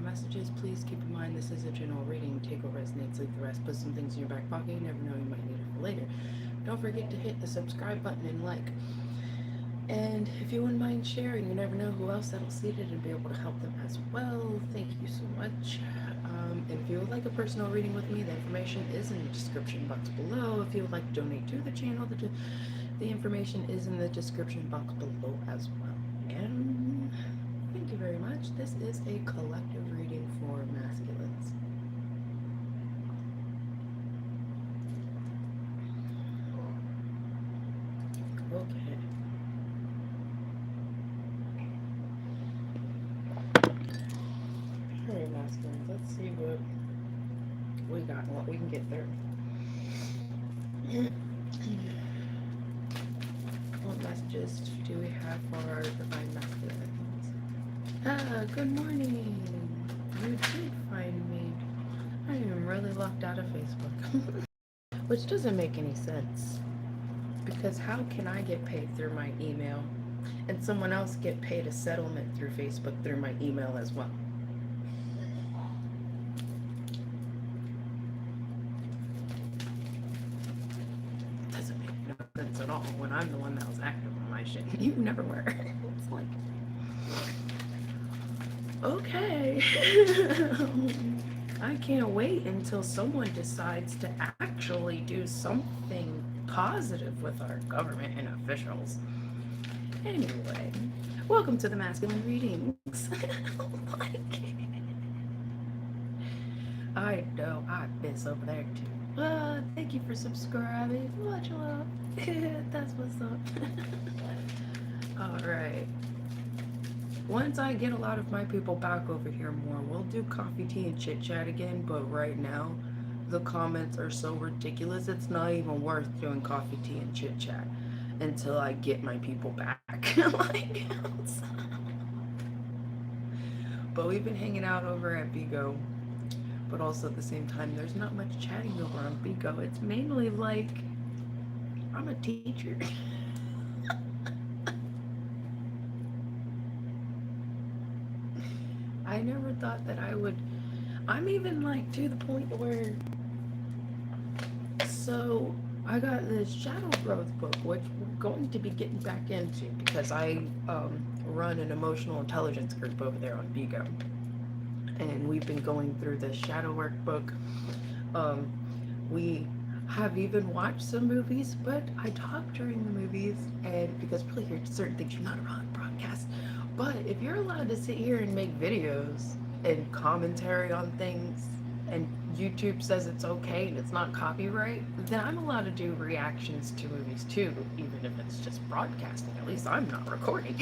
messages, please keep in mind this is a general reading. Take what resonates, leave the rest. Put some things in your back pocket. You never know, you might need it for later. Don't forget to hit the subscribe button and like. And if you wouldn't mind sharing, you never know who else that'll see it and be able to help them as well. Thank you so much. And if you would like a personal reading with me, the information is in the description box below. If you would like to donate to the channel, the information is in the description box below as well. And thank you very much. This is a collective reading for masculines. Okay. Alright, masculines, let's see what we got and what we can get through. What messages do we have for our divine masculines? Good morning. You did find me. I am really locked out of Facebook. Which doesn't make any sense. Because how can I get paid through my email and someone else get paid a settlement through Facebook through my email as well? Doesn't make no sense at all when I'm the one that was active on my shit. You never were. It's like, okay. I can't wait until someone decides to actually do something positive with our government and officials. Anyway, welcome to the masculine readings. I know I miss over there too. Thank you for subscribing. Much love. That's what's up. All right. Once I get a lot of my people back over here more, we'll do coffee, tea, and chit chat again. But right now, the comments are so ridiculous. It's not even worth doing coffee, tea, and chit chat until I get my people back. Like, but we've been hanging out over at BIGO. But also at the same time, there's not much chatting over on BIGO. It's mainly like, I'm a teacher. I never thought that I would. I'm even like to the point where. So I got this shadow growth book, which we're going to be getting back into because I run an emotional intelligence group over there on BIGO. And we've been going through the shadow workbook. We have even watched some movies, but I talk during the movies, and because really here certain things you're not allowed to broadcast. But if you're allowed to sit here and make videos and commentary on things, and YouTube says it's okay and it's not copyright, then I'm allowed to do reactions to movies too, even if it's just broadcasting. At least I'm not recording.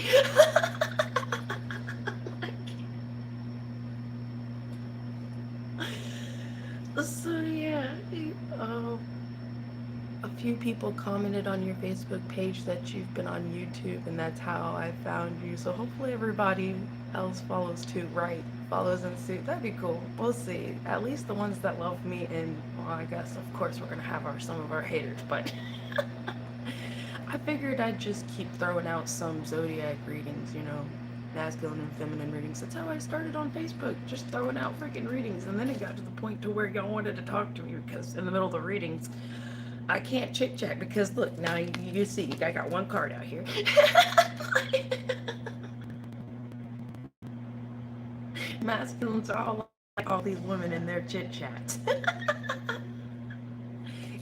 So yeah, a few people commented on your Facebook page that you've been on YouTube, and that's how I found you. So hopefully everybody else follows too, right? Follows in suit. That'd be cool. We'll see. At least the ones that love me, and well, I guess of course we're gonna have some of our haters, but I figured I'd just keep throwing out some zodiac readings, masculine and feminine readings. That's how I started on Facebook, just throwing out freaking readings. And then it got to the point to where y'all wanted to talk to me because in the middle of the readings, I can't chit chat because look, now you see, I got one card out here. Masculines are all like all these women in their chit chats.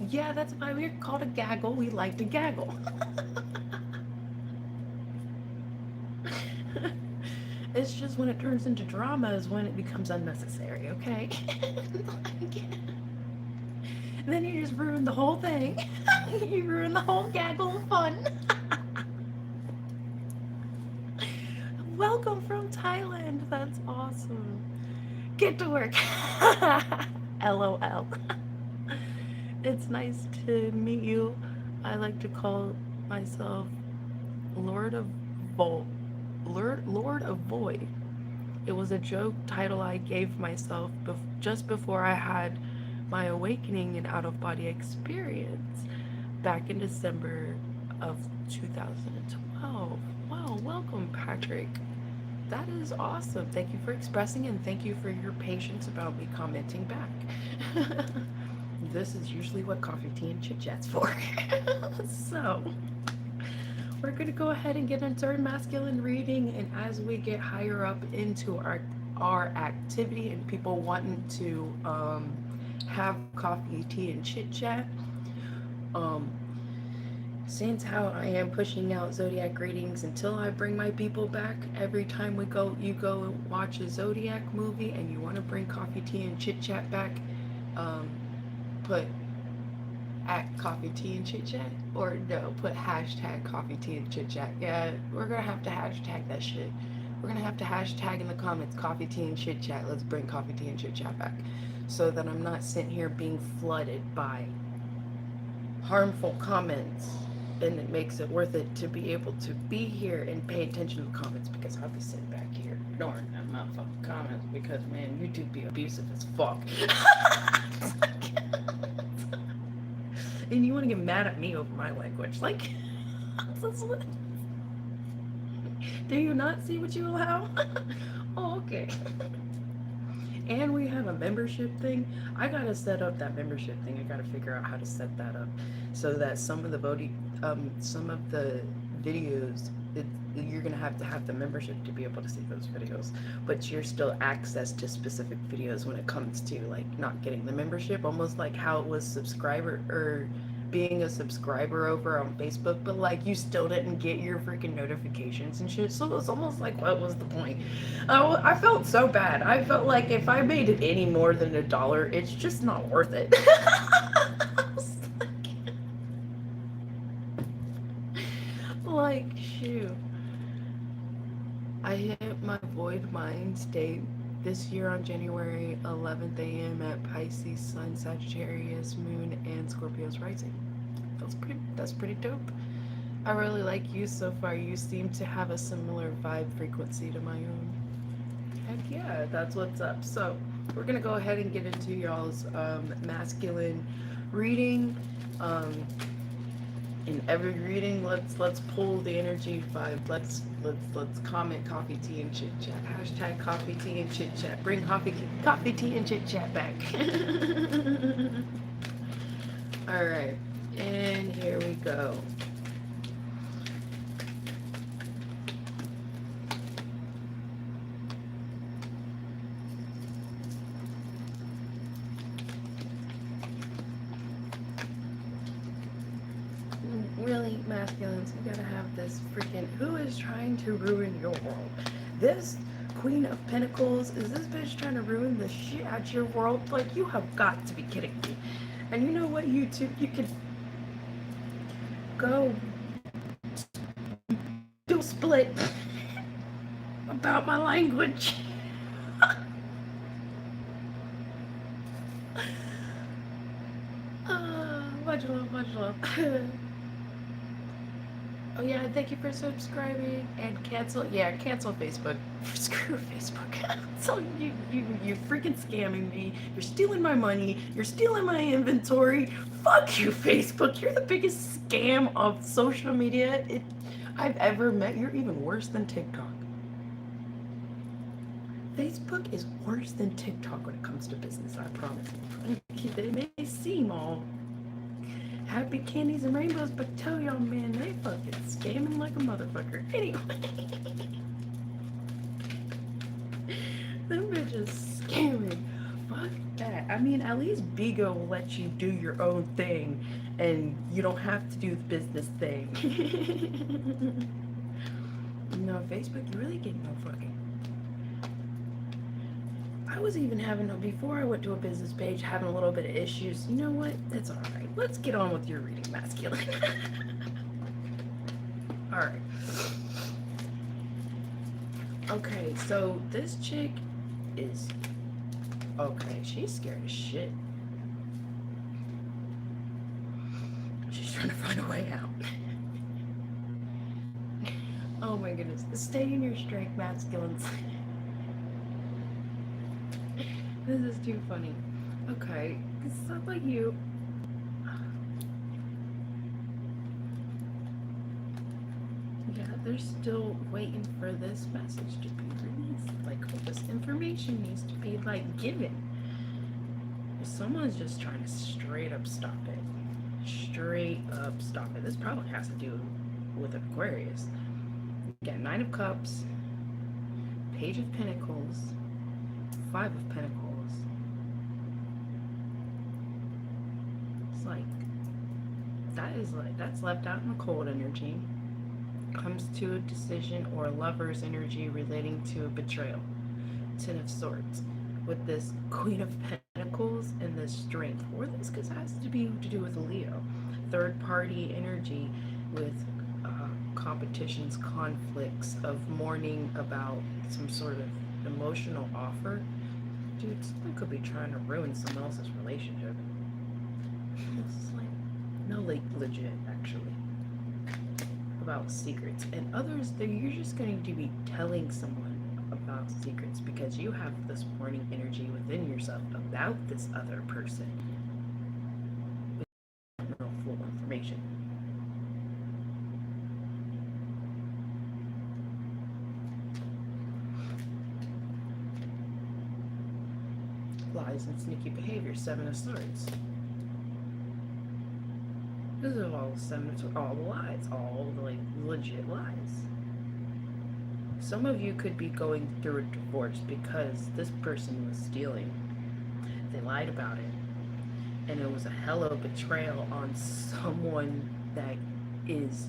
Yeah, that's why we're called a gaggle. We like to gaggle. It's just when it turns into drama is when it becomes unnecessary, okay? Then you just ruin the whole thing. You ruin the whole gaggle of fun. Welcome from Thailand. That's awesome. Get to work. LOL. It's nice to meet you. I like to call myself Lord of Void. It was a joke title I gave myself just before I had my awakening and out-of-body experience back in December of 2012. Wow, welcome, Patrick. That is awesome. Thank you for expressing and thank you for your patience about me commenting back. This is usually what coffee, tea, and chit chat's for. So, we're going to go ahead and get into our masculine reading. And as we get higher up into our activity and people wanting to have coffee, tea, and chit chat, um, since how I am pushing out zodiac readings until I bring my people back, every time you go and watch a zodiac movie and you want to bring coffee, tea, and chit chat back, um, put at coffee, tea, and chit chat, or no, put hashtag coffee, tea, and chit chat. Yeah, we're gonna have to hashtag that shit. We're gonna have to hashtag in the comments coffee, tea, and chit chat. Let's bring coffee, tea, and chit chat back, so that I'm not sitting here being flooded by harmful comments, and it makes it worth it to be able to be here and pay attention to the comments, because I'll be sitting back here ignoring them motherfucking comments because, man, YouTube be abusive as fuck. And you want to get mad at me over my language, like, do you not see what you allow? Oh, okay. And we have a membership thing. I gotta set up that membership thing. I gotta figure out how to set that up so that some of the some of the videos, you're gonna have to have the membership to be able to see those videos, but you're still access to specific videos when it comes to like not getting the membership, almost like how it was subscriber or being a subscriber over on Facebook, but like you still didn't get your freaking notifications and shit. So it's almost like, what was the point? I felt so bad. I felt like if I made it any more than $1, it's just not worth it. Like, shoot. I hit my void mind state this year on January 11th a.m. at Pisces Sun, Sagittarius Moon, and Scorpio's Rising. That's pretty dope. I really like you so far. You seem to have a similar vibe frequency to my own. Heck yeah, that's what's up. So we're gonna go ahead and get into y'all's masculine reading. Um, in every reading, let's pull the energy vibe. Let's comment coffee, tea, and chit chat. Hashtag coffee, tea, and chit chat. Bring coffee, tea, and chit chat back. All right, and here we go. Really, masculines, you gotta have this freaking. Who is trying to ruin your world? This Queen of Pentacles, is this bitch trying to ruin the shit out your world? Like, you have got to be kidding me. And you know what, YouTube? You could go do a split about my language. Much love, much love. Oh yeah, thank you for subscribing and cancel Facebook. Screw Facebook. So you freaking scamming me. You're stealing my money. You're stealing my inventory. Fuck you, Facebook. You're the biggest scam of social media I've ever met. You're even worse than TikTok. Facebook is worse than TikTok when it comes to business, I promise. They may seem all happy candies and rainbows, but tell y'all, man, they fucking scamming like a motherfucker. Anyway, them bitches scamming. Fuck that. I mean, at least BIGO will let you do your own thing, and you don't have to do the business thing. No, Facebook, you really get no fucking. I was even having, before I went to a business page, having a little bit of issues. You know what? It's alright. Let's get on with your reading, masculine. Alright. Okay, so this chick is... Okay, she's scared as shit. She's trying to find a way out. Oh my goodness. Stay in your strength, masculines. This is too funny. Okay, it's not like you. Yeah, they're still waiting for this message to be released. Like, all this information needs to be, like, given. Someone's just trying to straight up stop it. Straight up stop it. This probably has to do with Aquarius. You get Nine of Cups, Page of Pentacles, Five of Pentacles. It's like, that's left out in the cold energy. Comes to a decision or a lover's energy relating to a betrayal. Ten of Swords. With this Queen of Pentacles and this Strength. Or this has to do with a Leo. Third party energy with competitions, conflicts, of mourning about some sort of emotional offer. Dude, someone could be trying to ruin someone else's relationship. It's like, no, like, legit, actually. About secrets. And others, you're just going to be telling someone about secrets because you have this warning energy within yourself about this other person. But you don't know full information. Lies and sneaky behavior. Seven of Swords. This is all all the lies, all the, like, legit lies. Some of you could be going through a divorce because this person was stealing. They lied about it. And it was a hell of a betrayal on someone that is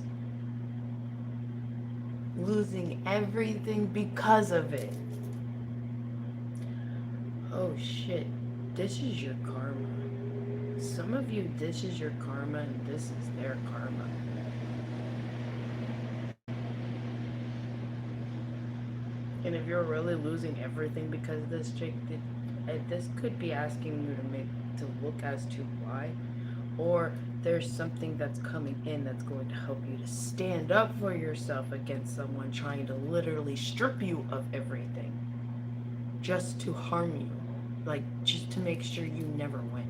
losing everything because of it. Oh shit, this is your karma. Some of you, this is your karma and this is their karma. And if you're really losing everything because of this chick, this could be asking you to look as to why. Or there's something that's coming in that's going to help you to stand up for yourself against someone trying to literally strip you of everything. Just to harm you. Like, just to make sure you never win.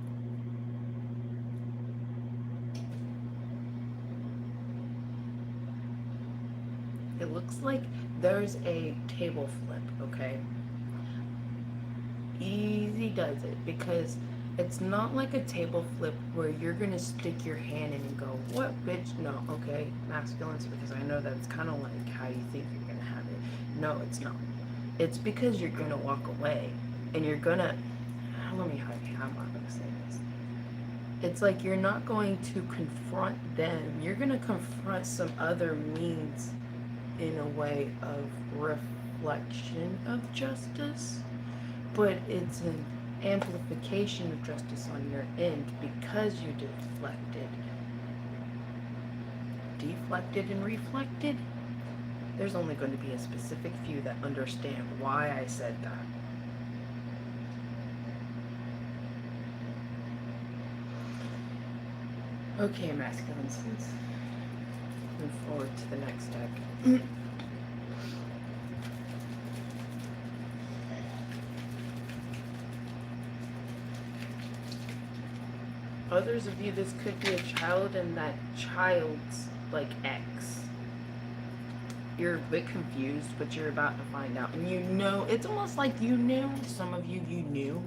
It looks like there's a table flip, okay? Easy does it, because it's not like a table flip where you're gonna stick your hand in and go, what, bitch? No, okay, masculines, because I know that's kind of like how you think you're gonna have it. No, it's not. It's because you're gonna walk away, and you're gonna, let me, how am I gonna say this? It's like you're not going to confront them. You're gonna confront some other means in a way of reflection of justice, but it's an amplification of justice on your end because you deflected and reflected. There's only going to be a specific few that understand why I said that. Okay, masculines, let's move forward to the next deck. Others of you, this could be a child and that child's, like, ex. You're a bit confused, but you're about to find out. And you know, it's almost like you knew. Some of you, you knew.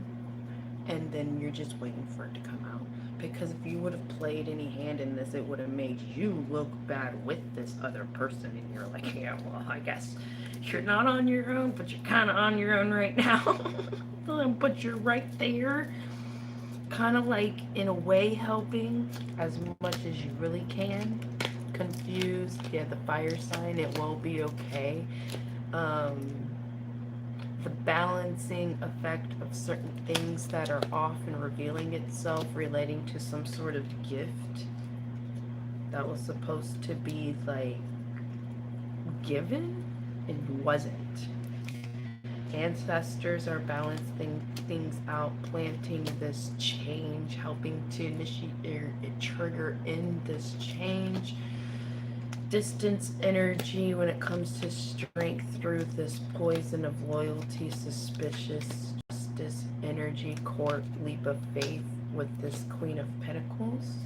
And then you're just waiting for it to come out. Because if you would have played any hand in this, it would have made you look bad with this other person. And you're like, yeah, well, I guess you're not on your own, but you're kind of on your own right now. But you're right there. Kind of like, in a way, helping as much as you really can. Confused. Yeah, the fire sign, it won't be okay. The balancing effect of certain things that are off and revealing itself relating to some sort of gift that was supposed to be, like, given and wasn't. Ancestors are balancing things out, planting this change, helping to initiate or trigger in this change. Distance energy when it comes to strength through this poison of loyalty, suspicious, justice energy, court, leap of faith with this Queen of Pentacles,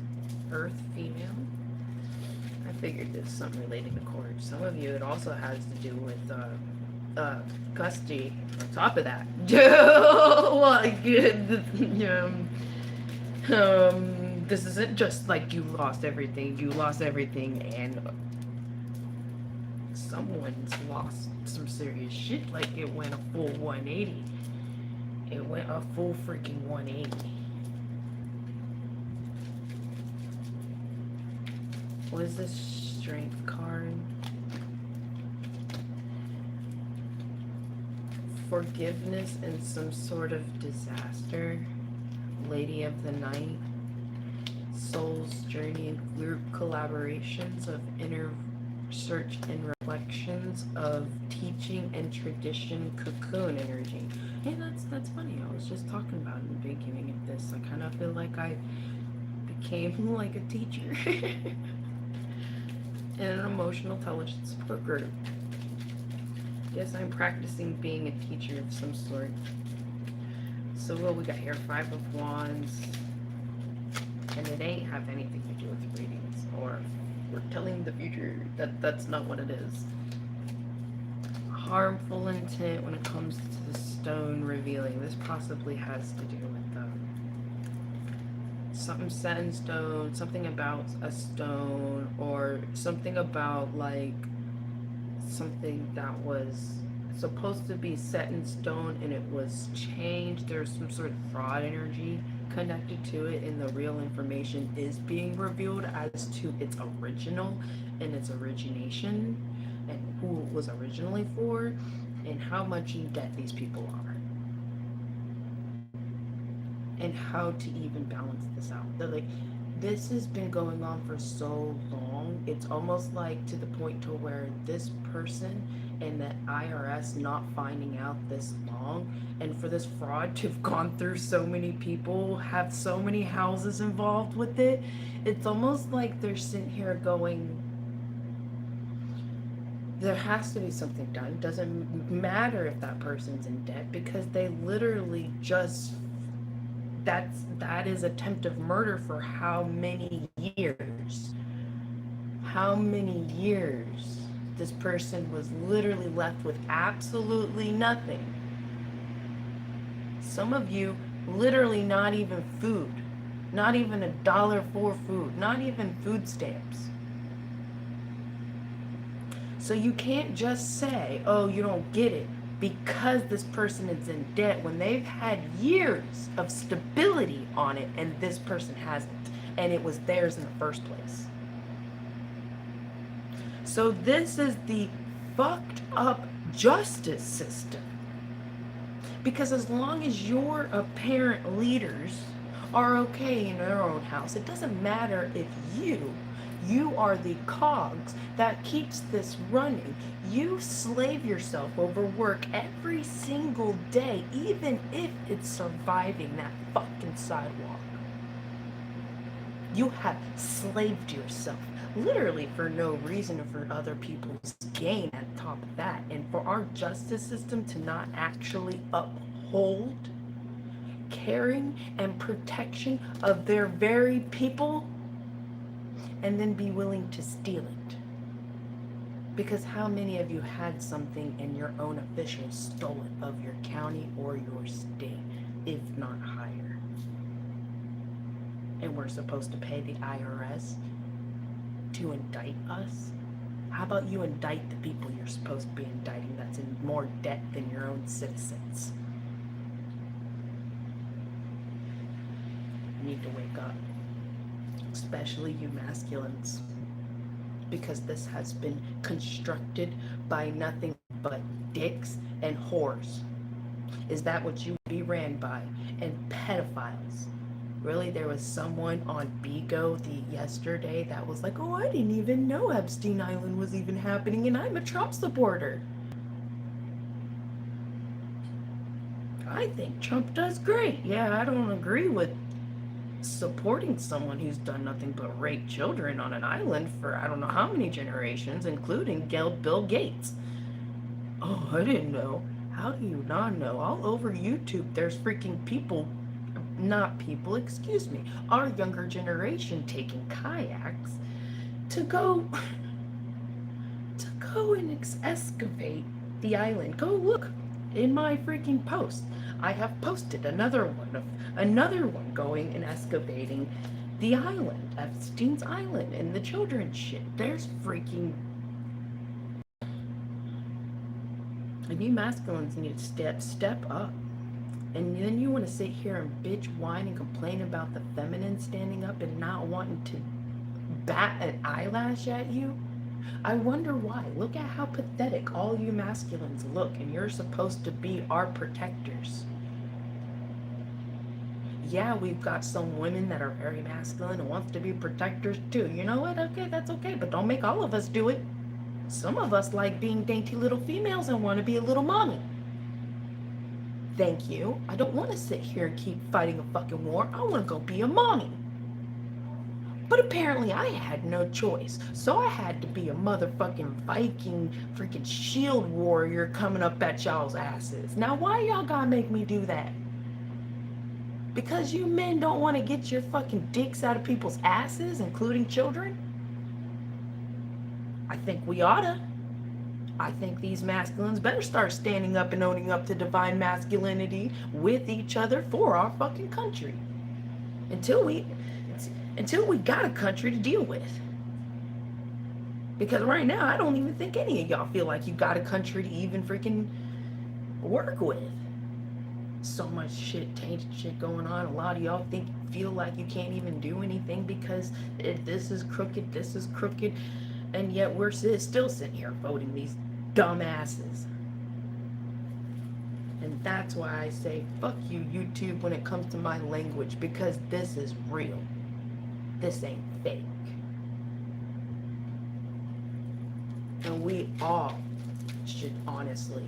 Earth female. I figured there's something relating to court. Some of you, it also has to do with custody. On top of that, like, this isn't just like you lost everything. You lost everything, and someone's lost some serious shit. Like, it went a full 180. It went a full freaking 180. What is this strength card? Forgiveness in some sort of disaster. Lady of the Night. Soul's journey and group collaborations of inner search and reflections of teaching and tradition cocoon energy. Hey, that's funny. I was just talking about in the beginning of this. I kind of feel like I became like a teacher in an emotional intelligence support group. Guess I'm practicing being a teacher of some sort. So what we got here? 5 of Wands. And it ain't have anything to do with readings or we're telling the future. That's not what it is. Harmful intent when it comes to the stone revealing. This possibly has to do with something set in stone, something about a stone, or something about like something that was supposed to be set in stone and it was changed. There's some sort of fraud energy connected to it, and the real information is being revealed as to its original and its origination and who it was originally for and how much in debt these people are and how to even balance this out. They're like, this has been going on for so long. It's almost like to the point to where this person and the IRS not finding out this long, and for this fraud to have gone through so many people, have so many houses involved with it, it's almost like they're sitting here going, there has to be something done. Doesn't matter if that person's in debt, because they literally just, that is attempted murder for how many years? How many years? This person was literally left with absolutely nothing. Some of you, literally not even food. Not even $1 for food. Not even food stamps. So you can't just say, oh, you don't get it because this person is in debt when they've had years of stability on it and this person hasn't. And it was theirs in the first place. So this is the fucked up justice system. Because as long as your apparent leaders are okay in their own house, it doesn't matter if you are the cogs that keeps this running. You slave yourself over work every single day, even if it's surviving that fucking sidewalk. You have slaved yourself, literally for no reason, or for other people's gain at top of that. And for our justice system to not actually uphold caring and protection of their very people, and then be willing to steal it. Because how many of you had something and your own officials stole it of your county or your state, if not higher? And we're supposed to pay the IRS to indict us? How about you indict the people you're supposed to be indicting that's in more debt than your own citizens? You need to wake up. Especially you masculines, because this has been constructed by nothing but dicks and whores. Is that what you be ran by? And pedophiles. Really, there was someone on BIGO yesterday that was like, oh, I didn't even know Epstein Island was even happening and I'm a Trump supporter. I think Trump does great. Yeah, I don't agree with supporting someone who's done nothing but rape children on an island for I don't know how many generations, including Bill Gates. Oh, I didn't know. How do you not know? All over YouTube, there's freaking people, not people, excuse me, our younger generation taking kayaks to go and excavate the island. Go look in my freaking post. I have posted another one going and excavating the island, Epstein's Island, and the children's shit. There's freaking. And you masculines need to step up. And then you want to sit here and bitch, whine, and complain about the feminine standing up and not wanting to bat an eyelash at you? I wonder why. Look at how pathetic all you masculines look, and you're supposed to be our protectors. Yeah, we've got some women that are very masculine and wants to be protectors too. You know what? Okay, that's okay, but don't make all of us do it. Some of us like being dainty little females and want to be a little mommy. Thank you. I don't want to sit here and keep fighting a fucking war. I want to go be a mommy. But apparently I had no choice. So I had to be a motherfucking Viking freaking shield warrior coming up at y'all's asses. Now why y'all gotta make me do that? Because you men don't want to get your fucking dicks out of people's asses, including children? I think we oughta. I think these masculines better start standing up and owning up to divine masculinity with each other for our fucking country. Until we got a country to deal with. Because right now, I don't even think any of y'all feel like you got a country to even freaking work with. So much shit, tainted shit going on. A lot of y'all feel like you can't even do anything because this is crooked, and yet we're still sitting here voting these dumbasses. And that's why I say fuck you, YouTube, when it comes to my language, because this is real. This ain't fake. And we all should honestly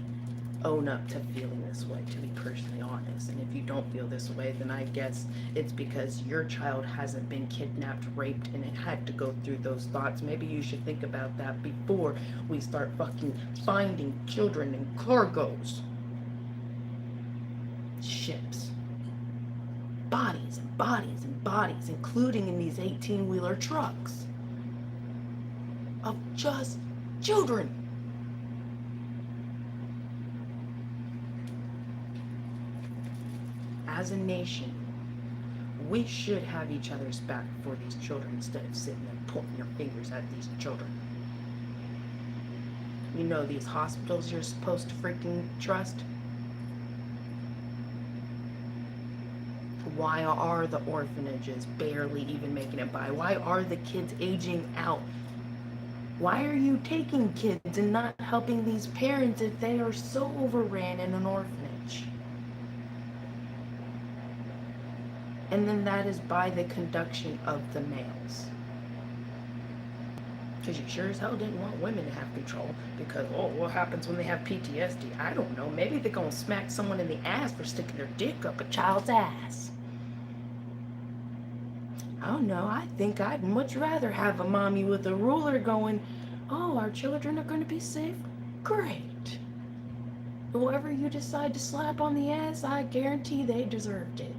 own up to feeling this way, to be personally honest. And if you don't feel this way, then I guess it's because your child hasn't been kidnapped, raped, and it had to go through those thoughts. Maybe you should think about that before we start fucking finding children in cargoes, ships, bodies and bodies and bodies, including in these 18-wheeler trucks, of just children. As a nation, we should have each other's back for these children instead of sitting there pointing your fingers at these children. You know, these hospitals you're supposed to freaking trust? Why are the orphanages barely even making it by? Why are the kids aging out? Why are you taking kids and not helping these parents if they are so overran in an orphanage? And then that is by the conduction of the males. Because you sure as hell didn't want women to have control. Because, oh, what happens when they have PTSD? I don't know. Maybe they're going to smack someone in the ass for sticking their dick up a child's ass. I don't know. I think I'd much rather have a mommy with a ruler going, oh, our children are going to be safe? Great. Whoever you decide to slap on the ass, I guarantee they deserved it.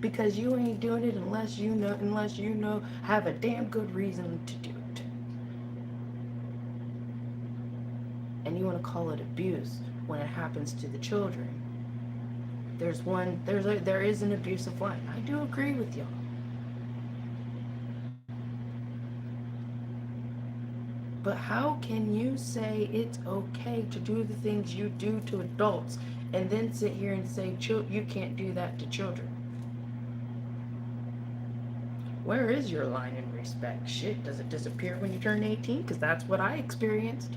Because you ain't doing it unless you know, have a damn good reason to do it. And you want to call it abuse when it happens to the children. There is an abusive line. I do agree with y'all. But how can you say it's okay to do the things you do to adults and then sit here and say you can't do that to children? Where is your line in respect? Shit, does it disappear when you turn 18? Because that's what I experienced.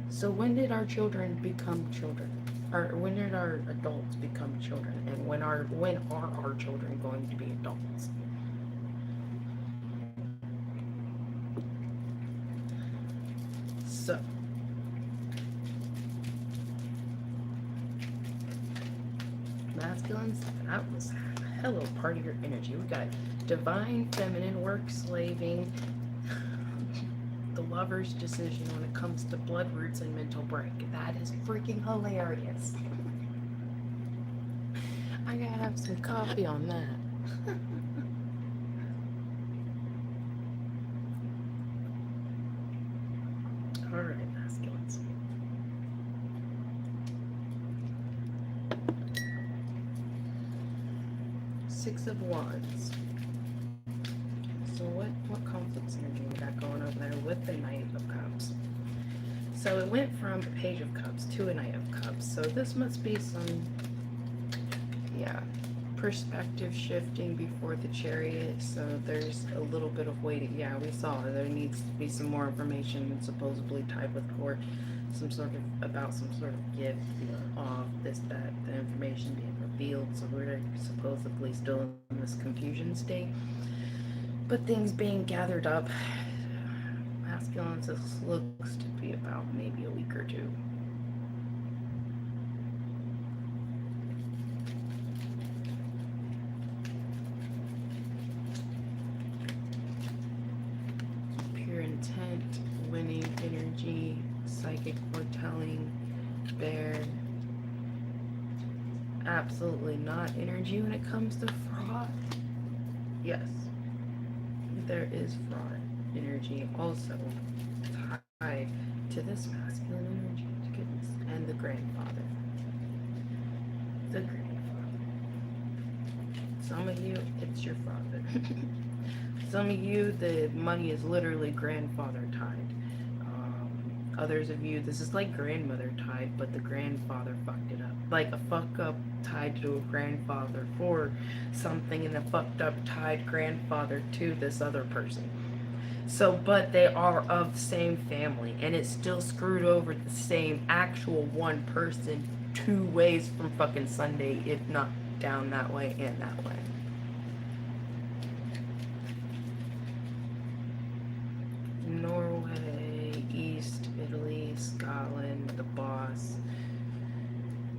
So when did our children become children? Or when did our adults become children? And when are our children going to be adults? So masculines, that was a hell of a part of your energy. We got divine feminine, work slaving, the lover's decision when it comes to blood roots and mental break. That is freaking hilarious. I gotta have some coffee on that. Alright, masculines. Six of Wands. So what conflicts energy we got going over there with the Knight of Cups? So it went from a Page of Cups to a Knight of Cups. So this must be some, yeah, perspective shifting before the Chariot. So there's a little bit of waiting. Yeah, we saw there needs to be some more information supposedly tied with court. Some sort of, about some sort of gift, off this, that, the information being revealed. So we're supposedly still in this confusion state. But things being gathered up. Masculines, this looks to be about maybe a week or two. Pure intent, winning energy, psychic foretelling, bear. Absolutely not energy when it comes to fraud. Yes, there is fraud energy also tied to this masculine energy, goodness, and the grandfather. The grandfather. Some of you, it's your father. Some of you, the money is literally grandfather tied. Others of you, this is like grandmother tied, but the grandfather fucked it up. Like a fuck up tied to a grandfather for something, and a fucked up tied grandfather to this other person. So, but they are of the same family, and it's still screwed over the same actual one person two ways from fucking Sunday, if not down that way and that way. Norway, East Italy, Scotland, the boss,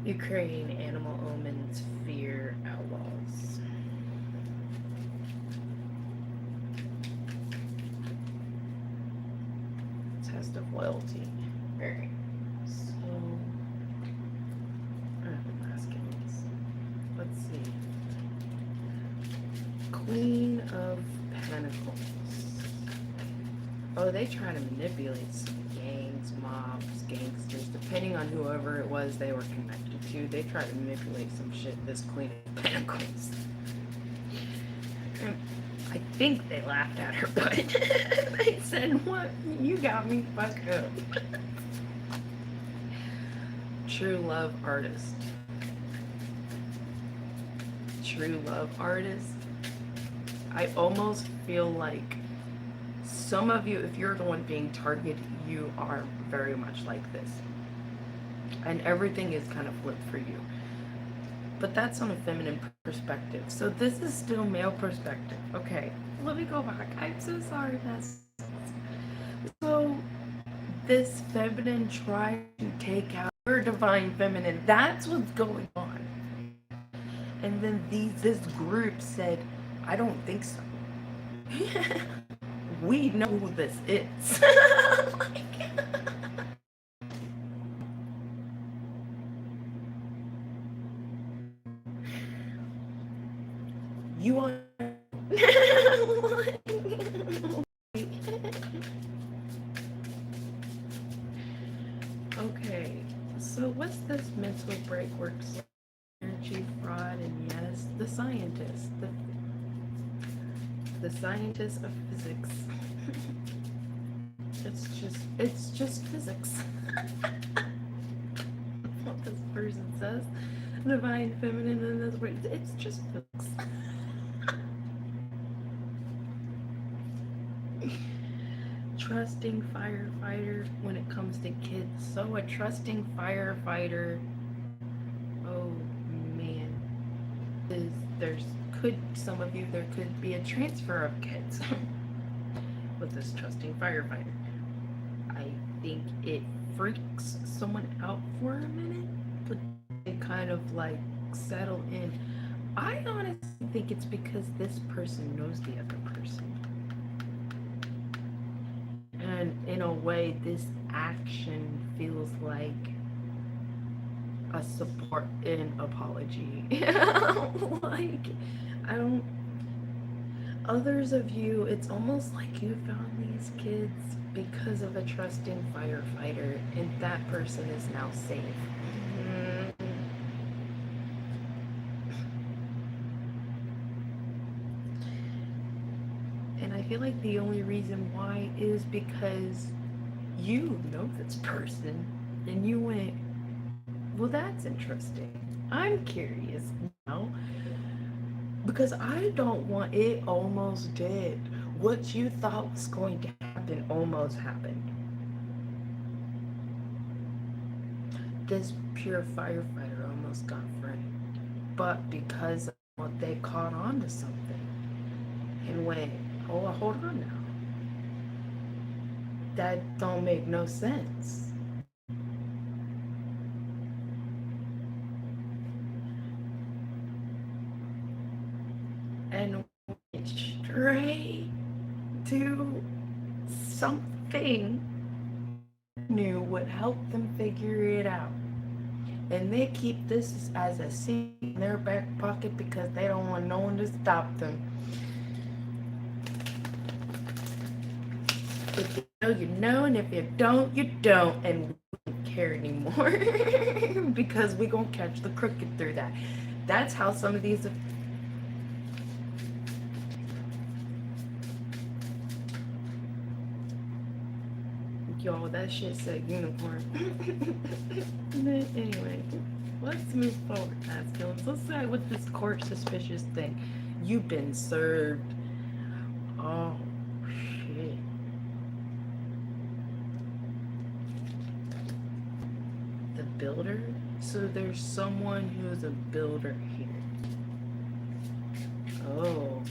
Ukraine, animal omens, fear, outlaws. Test of loyalty. Alright, so I'm asking this. Let's see. Queen of Pentacles. Oh, they try to manipulate some gangs, mobs, gangsters, depending on whoever it was they were connected to. They try to manipulate some shit, this Queen of Pentacles. I think they laughed at her, but they said, what? You got me fucked up. True love artist. True love artist. I almost feel like some of you, if you're the one being targeted, you are very much like this. And everything is kind of flipped for you. But that's on a feminine perspective. So this is still male perspective. Okay, let me go back. I'm so sorry, Ness. So this feminine tried to take out her divine feminine. That's what's going on. And then this group said, I don't think so. We know who this is. You are. Okay, so what's this mental break works? Energy, fraud, and yes, the scientist. The scientist of physics. It's just physics. That's what this person says. Divine feminine and this word. It's just physics. Trusting firefighter when it comes to kids. So a trusting firefighter, oh man, some of you, there could be a transfer of kids with this trusting firefighter. I think it freaks someone out for a minute, but they kind of like settle in. I honestly think it's because this person knows the other person. And in a way, this action feels like a support and apology. Like, Others of you, it's almost like you found these kids because of a trusting firefighter, and that person is now safe. Mm. And I feel like the only reason why is because you know this person, and you went, well, that's interesting. I'm curious now because I don't want it almost did. What you thought was going to happen almost happened. This pure firefighter almost got framed. But because they caught on to something and went, oh, hold on now. That don't make no sense. And went straight to something new would help them figure it out. And they keep this as a secret in their back pocket because they don't want no one to stop them. If you know, you know, and if you don't, you don't. And we don't care anymore because we gonna catch the crooked through that. That's how some of these. Yo, that shit said unicorn. Anyway, let's move forward, masculines. Let's say with this court suspicious thing. You've been served. Oh, shit. The builder? So there's someone who's a builder here. Oh.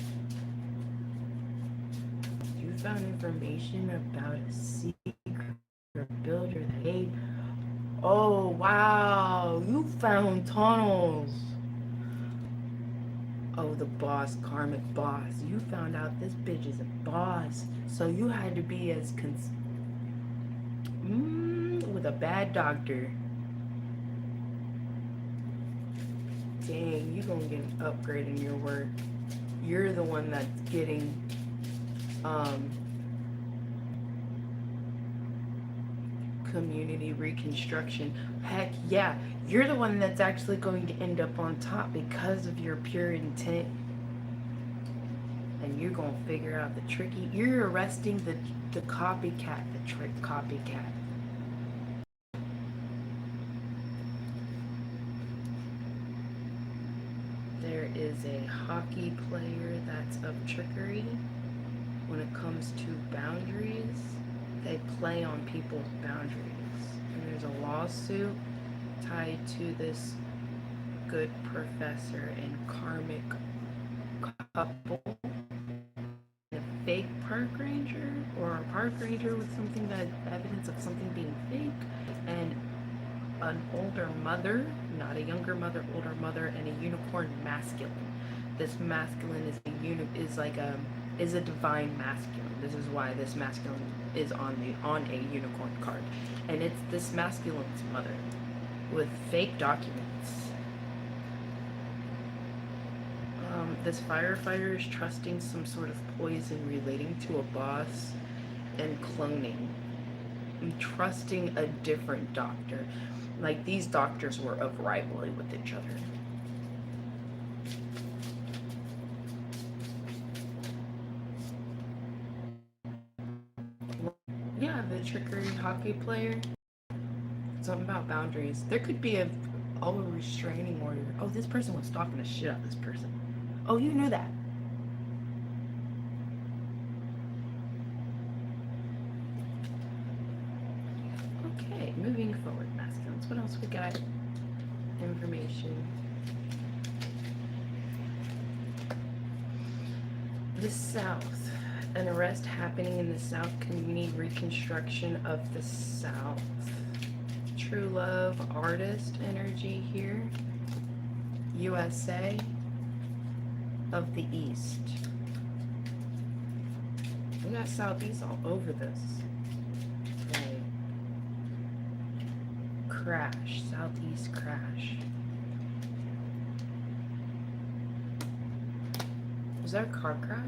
You found information about a secret builder that made. Oh, wow. You found tunnels. Oh, the boss, karmic boss. You found out this bitch is a boss. So you had to be as with a bad doctor. Dang, you gonna get an upgrade in your work. You're the one that's getting um, community reconstruction. Heck yeah, you're the one that's actually going to end up on top because of your pure intent. And you're gonna figure out the tricky. You're arresting the copycat, the trick copycat. There is a hockey player that's of trickery. When it comes to boundaries, they play on people's boundaries. And there's a lawsuit tied to this good professor and karmic couple. A fake park ranger, or a park ranger with something that evidence of something being fake, and an older mother, not a younger mother, older mother, and a unicorn masculine. This masculine is a divine masculine. This is why this masculine is on a unicorn card, and it's this masculine's mother with fake documents. This firefighter is trusting some sort of poison relating to a boss and cloning. And trusting a different doctor. Like these doctors were of rivalry with each other. Yeah, the trickery hockey player. Something about boundaries. There could be a restraining order. Oh, this person was stalking the shit out of this person. Oh, you knew that. Okay, moving forward, masculines. What else we got? Information. The South. An arrest happening in the South. Community reconstruction of the South. True love, artist energy here. USA of the East. We got Southeast all over this. Okay. Crash, Southeast crash. Was there a car crash?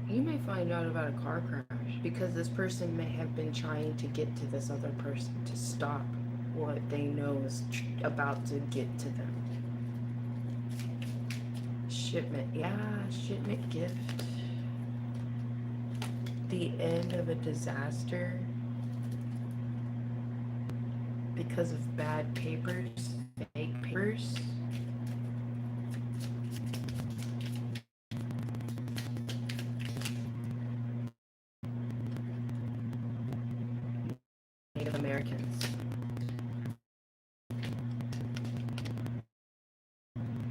You may find out about a car crash because this person may have been trying to get to this other person to stop what they know is about to get to them. Shipment, yeah, shipment gift. The end of a disaster because of bad papers, fake papers. Native Americans.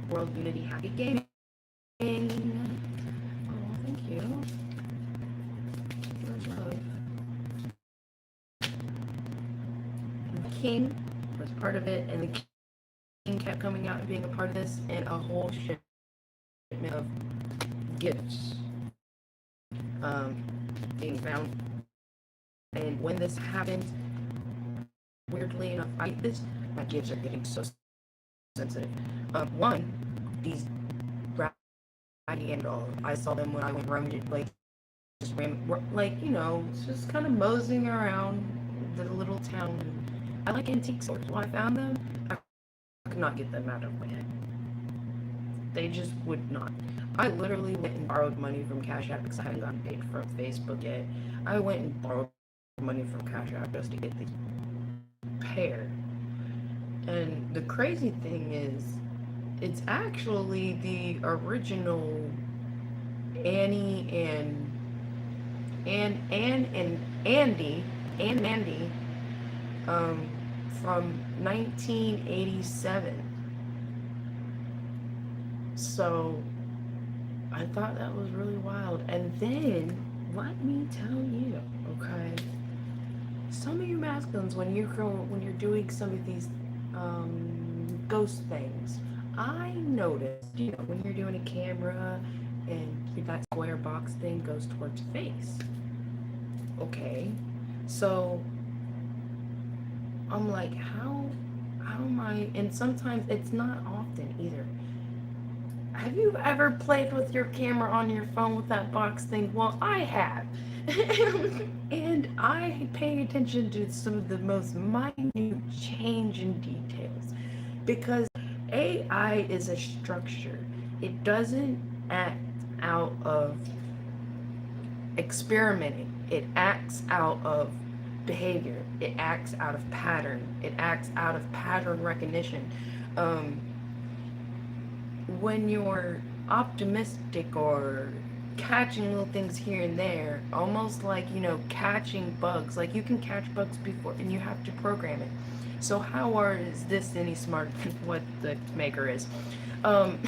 World Unity Happy Gaming. Oh, thank you. Much love. The King was part of it, and the King kept coming out and being a part of this, and a whole shipment of gifts being found. And when this happened, weirdly enough, my kids are getting so sensitive. One, these raggedy and all. I saw them when I went rummaging, like just like just kind of moseying around the little town. I like antique stores. When I found them, I could not get them out of my head. They just would not. I literally went and borrowed money from Cash App because I hadn't gotten paid from Facebook yet. I went and borrowed money from Cash App just to get these pair. And the crazy thing is, it's actually the original Annie and Andy and Mandy from 1987. So I thought that was really wild. And then let me tell you, okay, some of you masculines, when you're doing some of these ghost things, I noticed, when you're doing a camera and that square box thing goes towards face. Okay, so I'm like, how am I? And sometimes it's not often either. Have you ever played with your camera on your phone with that box thing? Well, I have. And I pay attention to some of the most minute change in details because AI is a structure. It doesn't act out of experimenting. It acts out of behavior. It acts out of pattern. It acts out of pattern recognition. When you're optimistic or catching little things here and there, almost like, catching bugs, like you can catch bugs before and you have to program it. So how is this any smarter than what the maker is? Um,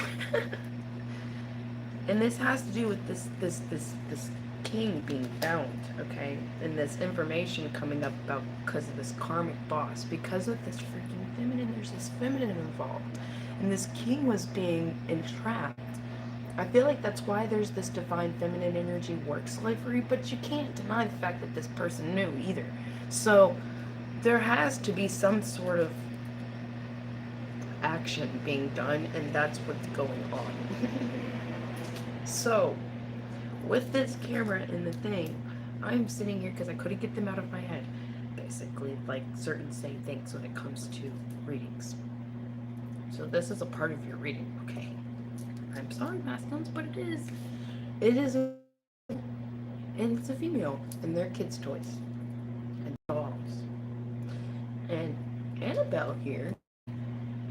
and this has to do with this king being found, okay, and this information coming up about because of this karmic boss, because of this freaking feminine. There's this feminine involved, and this king was being entrapped. I feel like that's why there's this divine feminine energy work slavery, but you can't deny the fact that this person knew either. So there has to be some sort of action being done, and that's what's going on. So with this camera and the thing, I'm sitting here because I couldn't get them out of my head. Basically, like certain same things when it comes to readings. So this is a part of your reading, okay? I'm sorry, masculines, but it is. It is, and it's a female, and they're kids' toys and dolls. And Annabelle here,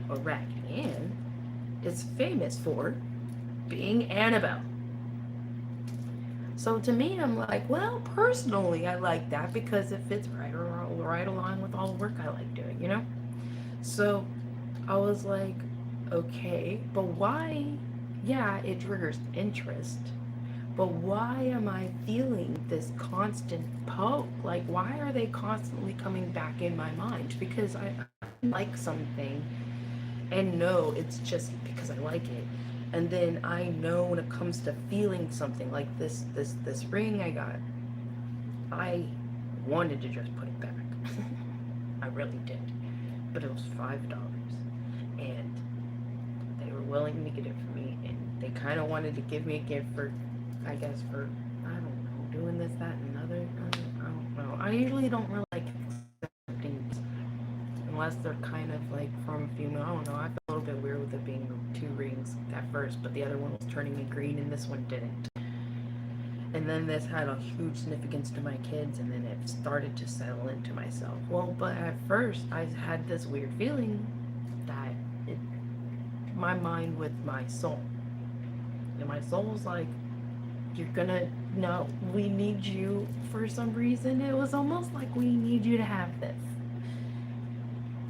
or Raggedy Ann, is famous for being Annabelle. So to me, I'm like, well, personally, I like that because it fits right along with all the work I like doing. So I was like, okay, but why? Yeah, it triggers interest, but why am I feeling this constant poke? Like, why are they constantly coming back in my mind? Because I like something and know it's just because I like it. And then I know when it comes to feeling something like this ring I got, I wanted to just put it back. I really did. But it was $5. And they were willing to get it for me. And they kind of wanted to give me a gift for, I guess, for, I doing this, that, and another. I don't know. I usually don't really like accepting unless they're kind of like from a female. I don't know. I felt a little bit weird with it being two rings at first, but the other one was turning me green and this one didn't. And then this had a huge significance to my kids, and then it started to settle into myself. Well, but at first, I had this weird feeling that it, my mind with my soul. And my soul was like, you're gonna, no, we need you for some reason. It was almost like we need you to have this.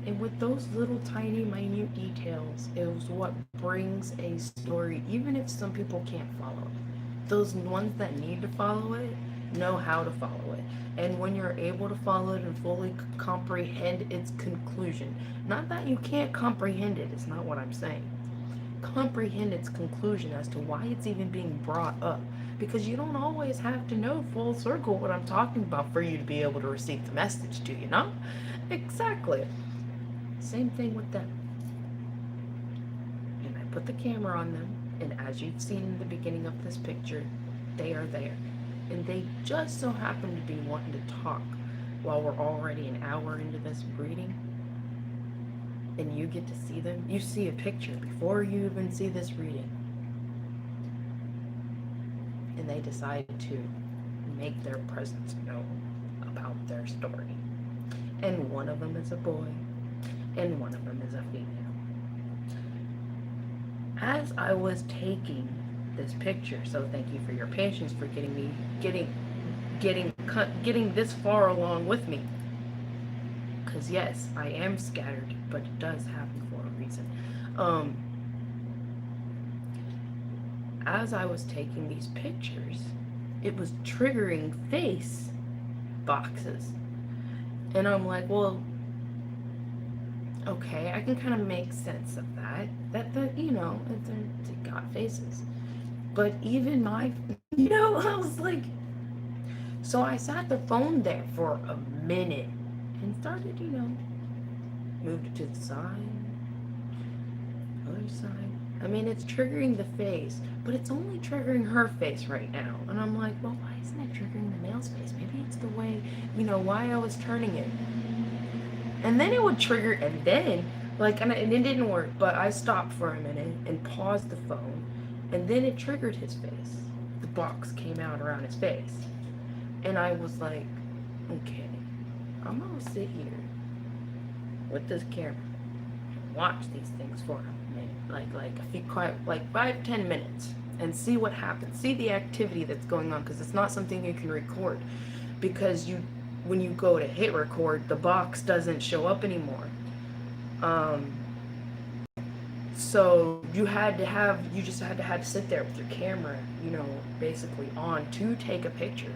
And with those little tiny, minute details, it was what brings a story, even if some people can't follow it. Those ones that need to follow it know how to follow it. And when you're able to follow it and fully comprehend its conclusion, not that you can't comprehend it, it's not what I'm saying. Comprehend its conclusion as to why it's even being brought up. Because you don't always have to know full circle what I'm talking about for you to be able to receive the message, do you know? Exactly. Same thing with them. And I put the camera on them, and as you've seen in the beginning of this picture, they are there. And they just so happen to be wanting to talk while we're already an hour into this reading. And you get to see them. You see a picture before you even see this reading. And they decide to make their presence known about their story. And one of them is a boy, and one of them is a female. As I was taking this picture, so thank you for your patience for getting this far along with me. Because yes, I am scattered, but it does happen for a reason. As I was taking these pictures, it was triggering face boxes. And I'm like, well, okay, I can kind of make sense of that. They got faces. But even I was like, so I sat the phone there for a minute and started, moved it to the side, other side. I mean, it's triggering the face, but it's only triggering her face right now. And I'm like, well, why isn't it triggering the male's face? Maybe it's the way, why I was turning it. And then it would trigger, and then, and it didn't work, but I stopped for a minute and paused the phone, and then it triggered his face. The box came out around his face. And I was like, okay, I'm gonna sit here with this camera and watch these things for a minute, like 5-10 minutes, and see what happens, see the activity that's going on, because it's not something you can record, because when you go to hit record, the box doesn't show up anymore. So you just had to sit there with your camera, basically on to take a picture.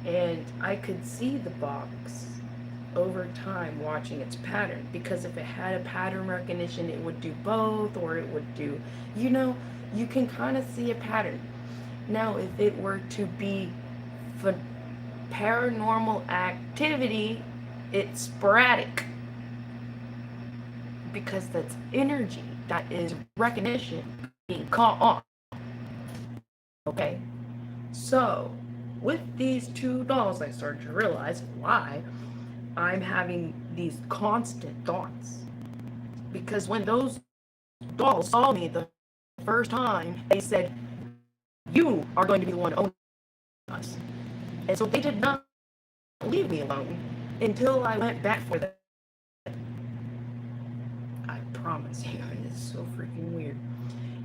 And I could see the box over time watching its pattern, because if it had a pattern recognition, it would do both, or it would do, you can kind of see a pattern. Now, if it were to be for paranormal activity, it's sporadic, because that's energy, that is recognition being caught on. Okay? So, with these two dolls, I started to realize why I'm having these constant thoughts. Because when those dolls saw me the first time, they said, you are going to be the one owning us. And so they did not leave me alone until I went back for them. I promise you, it is so freaking weird.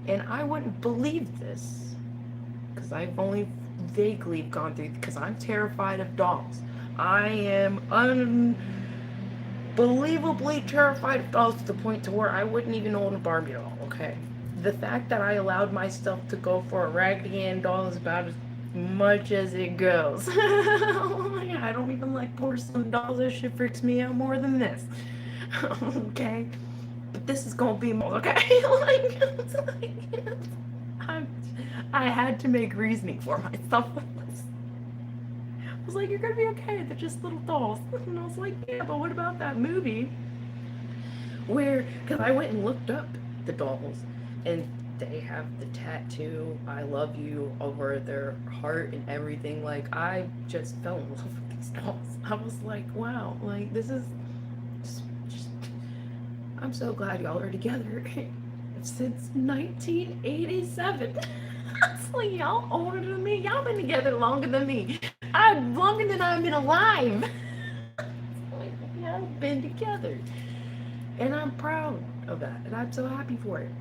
And I wouldn't believe this, because I've only vaguely gone through, because I'm terrified of dolls. I am unbelievably terrified of dolls to the point to where I wouldn't even own a Barbie doll, okay? The fact that I allowed myself to go for a Raggedy Ann doll is about as much as it goes. Oh my God, I don't even like porcelain dolls. That shit freaks me out more than this. Okay? But this is gonna be more, okay? I had to make reasoning for myself. I was like, you're gonna be okay, they're just little dolls. And I was like, yeah, but what about that movie where, because I went and looked up the dolls, and they have the tattoo "I love you" over their heart and everything. Like, I just fell in love with these dolls. I was like, wow, like, this is just I'm so glad y'all are together. Since 1987. It's like, y'all older than me. Y'all been together longer than me. Longer than I've been alive. Like, y'all been together. And I'm proud of that. And I'm so happy for it.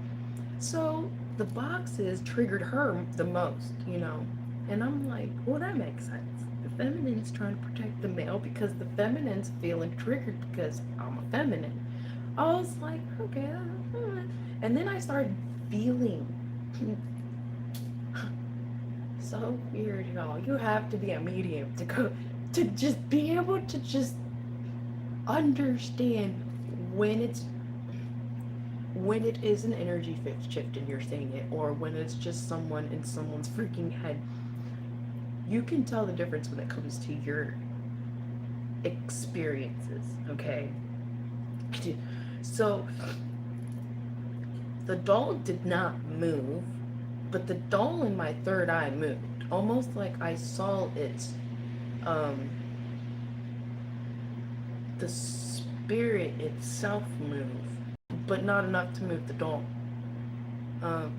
So the boxes triggered her the most, you know. And I'm like, well, that makes sense. The feminine's trying to protect the male because the feminine's feeling triggered because I'm a feminine. I was like, okay. And then I started feeling so weird, y'all. You have to be a medium to go to just be able to just understand when it is an energy shift and you're seeing it, or when it's just someone in someone's freaking head. You can tell the difference when it comes to your experiences, okay? So the doll did not move, but the doll in my third eye moved, almost like I saw its um the spirit itself move, but not enough to move the doll. um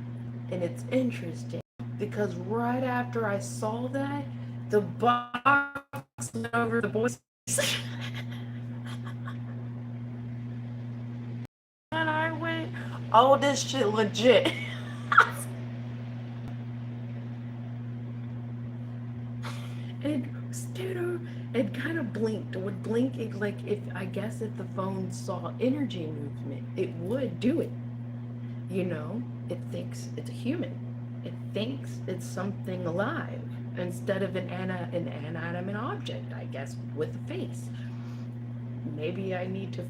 and it's interesting because right after I saw that, the box went over the boys. And I went, oh, this shit legit. And it stood up and kind of blinked. It would blink it like, if I guess if the phone saw energy movement, it would do it. You know, it thinks it's a human. It thinks it's something alive instead of an inanimate object, I guess, with a face. Maybe I need to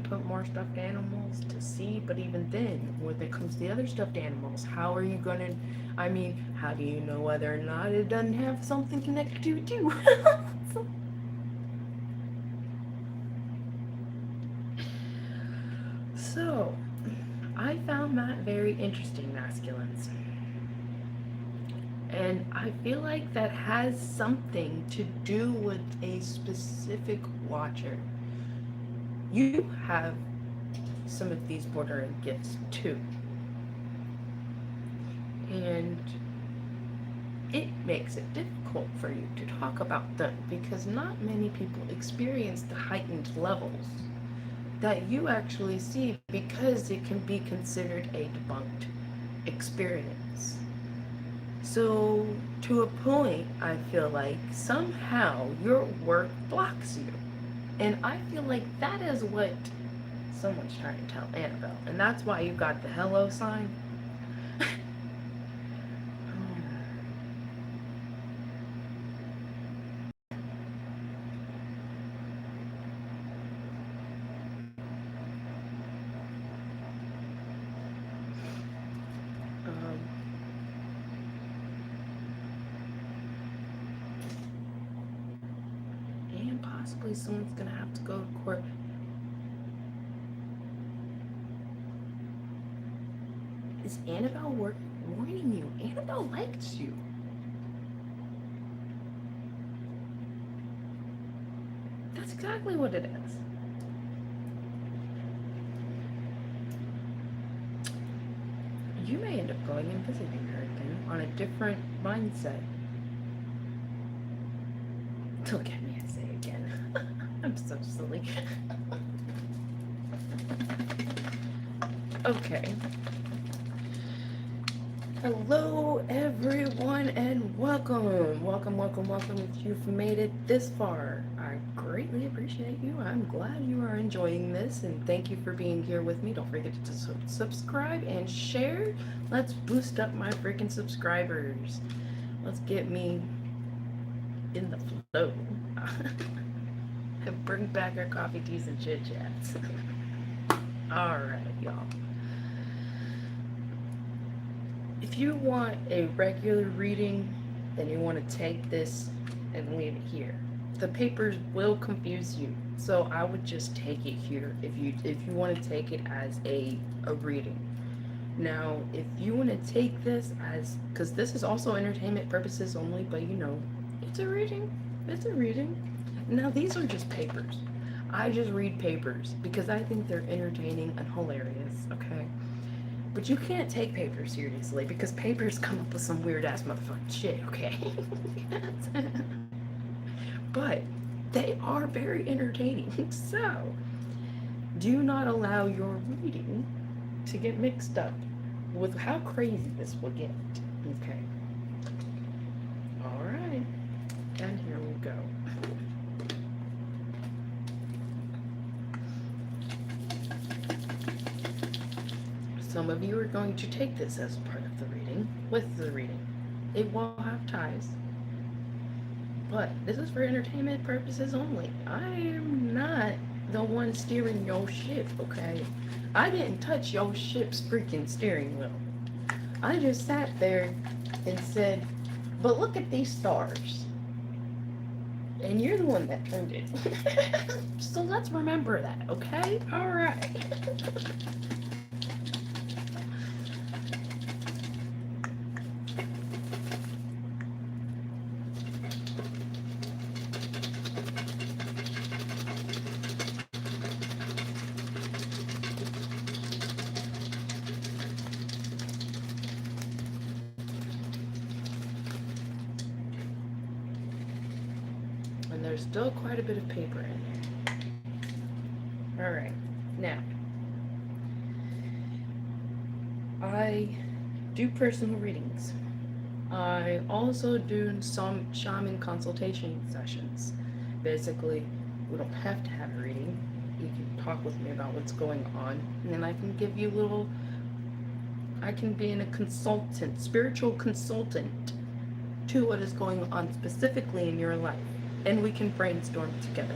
put more stuffed animals to see, but even then, when it comes to the other stuffed animals, how are you gonna, how do you know whether or not it doesn't have something connected to it too? So, I found that very interesting, masculines. And I feel like that has something to do with a specific watcher. You have some of these borderline gifts too. And it makes it difficult for you to talk about them because not many people experience the heightened levels that you actually see because it can be considered a debunked experience. So, to a point, I feel like somehow your work blocks you. And I feel like that is what someone's trying to tell Annabelle. And that's why you got the hello sign. um, and possibly someone's gonna have to go to court. Is Annabelle warning you? Annabelle likes you. That's exactly what it is. You may end up going and visiting her again on a different mindset. Look at me, I say again. I'm so silly. Okay. Hello, everyone, and welcome. Welcome. If you've made it this far, I greatly appreciate you. I'm glad you are enjoying this, and thank you for being here with me. Don't forget to subscribe and share. Let's boost up my freaking subscribers. Let's get me in the flow. And bring back our coffee, teas, and chit chats. Alright, y'all. If you want a regular reading, then you want to take this and leave it here. The papers will confuse you, so I would just take it here if you want to take it as a reading. Now, if you want to take this as, because this is also entertainment purposes only, but you know, it's a reading. It's a reading. Now, these are just papers. I just read papers because I think they're entertaining and hilarious, okay? But you can't take papers seriously because papers come up with some weird ass motherfucking shit, okay? But they are very entertaining. So, do not allow your reading to get mixed up with how crazy this will get. Okay. All right. And here we go. Some of you are going to take this as part of the reading, with the reading. It will have ties, but this is for entertainment purposes only. I am not the one steering your ship, okay? I didn't touch your ship's freaking steering wheel. I just sat there and said, but look at these stars. And you're the one that turned it. So let's remember that, okay? All right. And there's still quite a bit of paper in there. All right. Now, I do personal readings. I also do some shaman consultation sessions. Basically, we don't have to have a reading. You can talk with me about what's going on, and then I can give you little. I can be a consultant, spiritual consultant, to what is going on specifically in your life, and we can brainstorm together.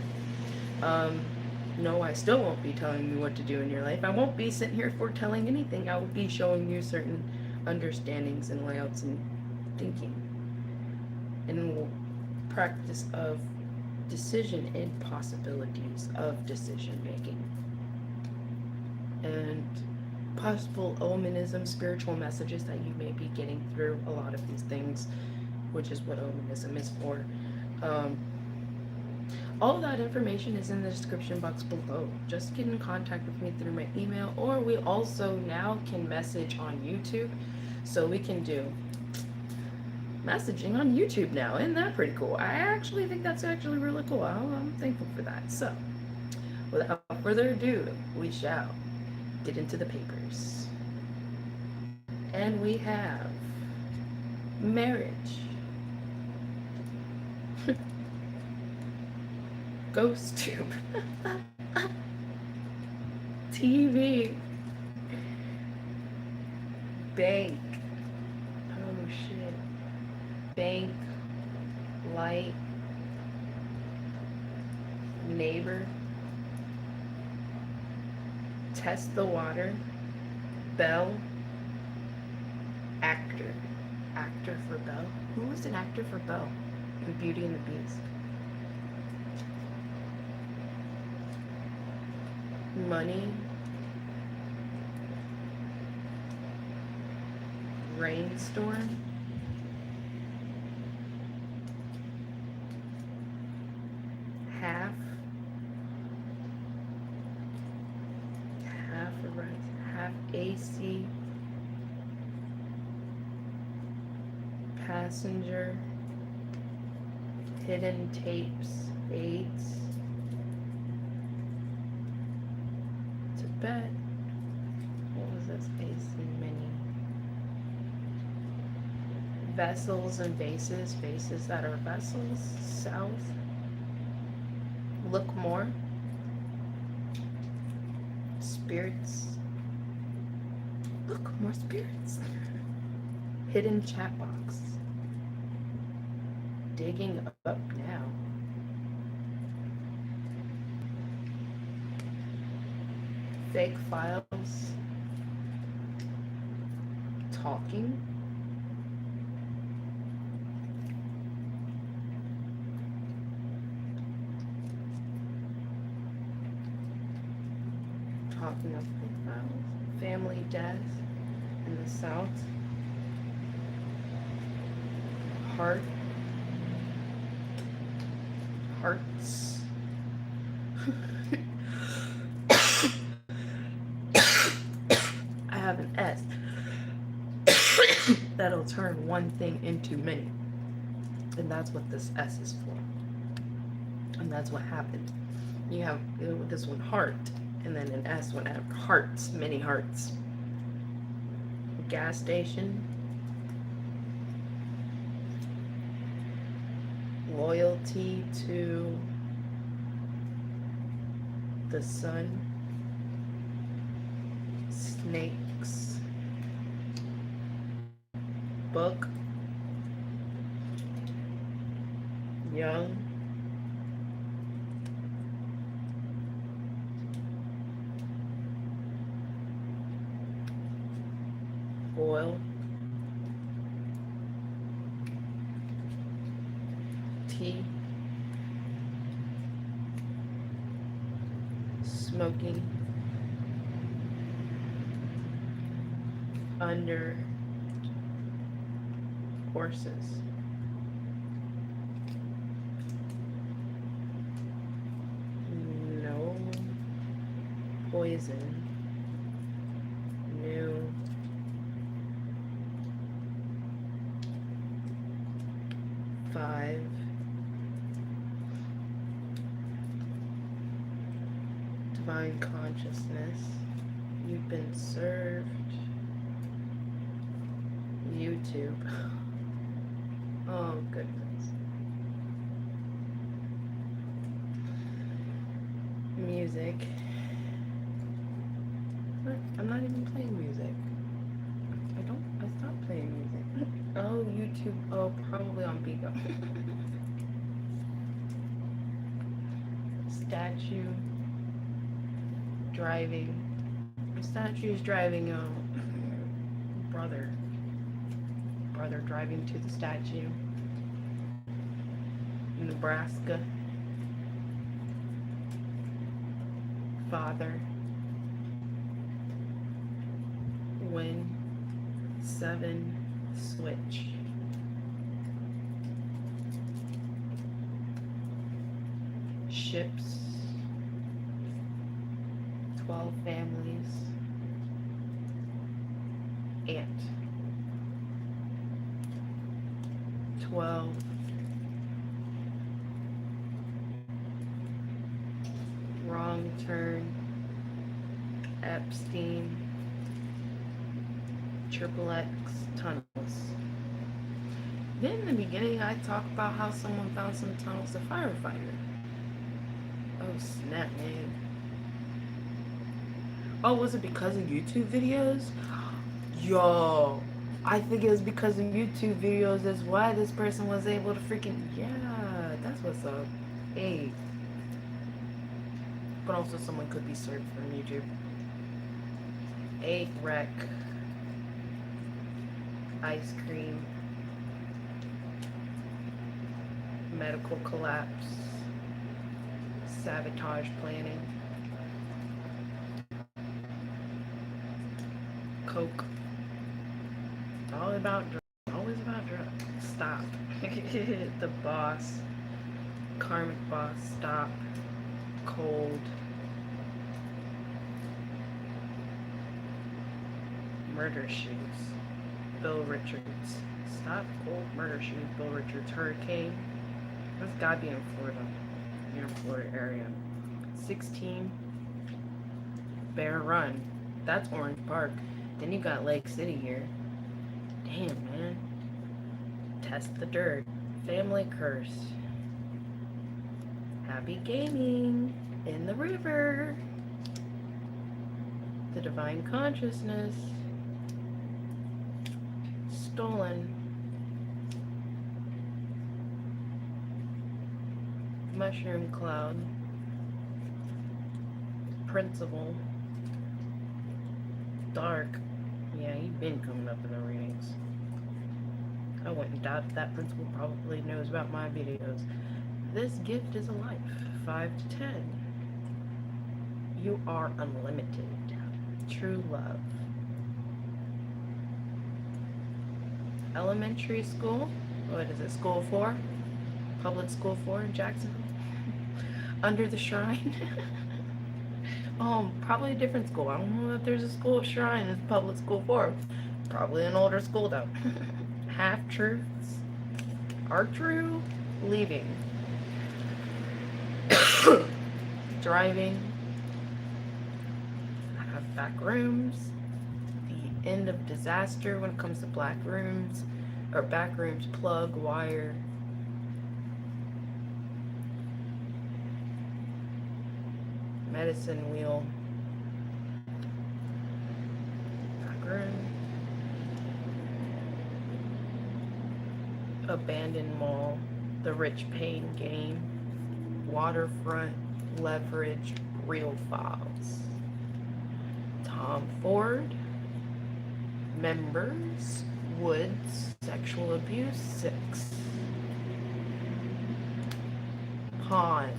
Um, no, I still won't be telling you what to do in your life. I won't be sitting here foretelling anything. I will be showing you certain understandings and layouts and thinking and practice of decision and possibilities of decision making and possible omenism, spiritual messages that you may be getting through a lot of these things, which is what omenism is for. Um, all that information is in the description box below. Just get in contact with me through my email, or we also now can message on YouTube, so we can do messaging on YouTube now. Isn't that pretty cool? I actually think that's actually really cool. I'm thankful for that. So, without further ado, we shall get into the papers. And we have marriage, ghost tube, TV, bank, oh shit, bank, light, neighbor, test the water, bell, actor. Actor for Belle? Who was an actor for Belle in Beauty and the Beast? Money, rainstorm, half, half a rice, half AC, passenger, hidden tapes, AIDS, Tibet. What was this? AC mini. Vessels and vases, vases that are vessels, south. Look more. Spirits. Look more spirits. Hidden chat box. Digging up now. Fake files. Talking. Talking of fake files. Family death. In the south, heart, hearts. I have an S that'll turn one thing into many. And that's what this S is for. And that's what happened. You have this one heart, and then an S one hearts, many hearts. Gas station, loyalty to the sun, snakes, book, young, oil, tea, smoking, under, horses, no, poison, new, five, divine consciousness, you've been served, YouTube, oh goodness, music, I'm not even playing music, I stopped playing music, oh YouTube, oh probably on BIGO, statue, driving, the statue's driving a brother driving to the statue, Nebraska, father, win, 7, switch, ships, 12 families, ant, 12, wrong turn, Epstein, XXX, tunnels. Then in the beginning I talked about how someone found some tunnels, a firefighter. Oh snap, man. Oh, was it because of YouTube videos? Yo, I think it was because of YouTube videos. That's why this person was able to freaking, yeah, that's what's up. Hey. But also someone could be served from YouTube. 8, wreck. Ice cream. Medical collapse. Sabotage planning. Coke. All about drugs. Always about drugs. Stop. The boss. Karmic boss. Stop. Cold. Murder shoes. Bill Richards. Stop. Cold. Murder shoes. Bill Richards. Hurricane. That's gotta be in Florida. Near Florida area. 16. Bear Run. That's Orange Park. Then you got Lake City here. Damn, man. Test the dirt. Family curse. Happy gaming. In the river. The divine consciousness. Stolen. Mushroom cloud. Principal. Dark. Yeah, you've been coming up in the readings. I wouldn't doubt that principal probably knows about my videos. This gift is a life. 5 to 10. You are unlimited. True love. elementary school. What is it? School 4? Public School 4 in Jacksonville. Under the shrine. Probably a different school. I don't know if there's a school shrine. It's public school 4. Probably an older school though. Half truths are true. Leaving. Driving. I have back rooms. The end of disaster when it comes to black rooms or back rooms. Plug, wire. Medicine wheel. Back room. Abandoned mall. The rich pain game. Waterfront. Leverage. Real files. Tom Ford. Members. Woods. Sexual abuse. 6. Pond.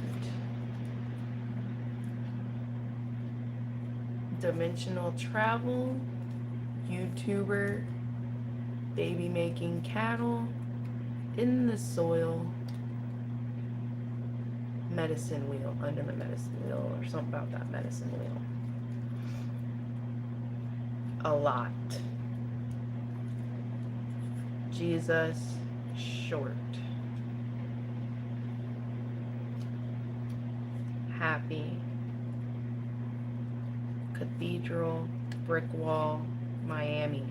Dimensional travel. YouTuber. Baby making cattle. In the soil. Medicine wheel. Under the medicine wheel. Or something about that medicine wheel. A lot. Jesus. Short. Happy. Cathedral. Brick wall. Miami.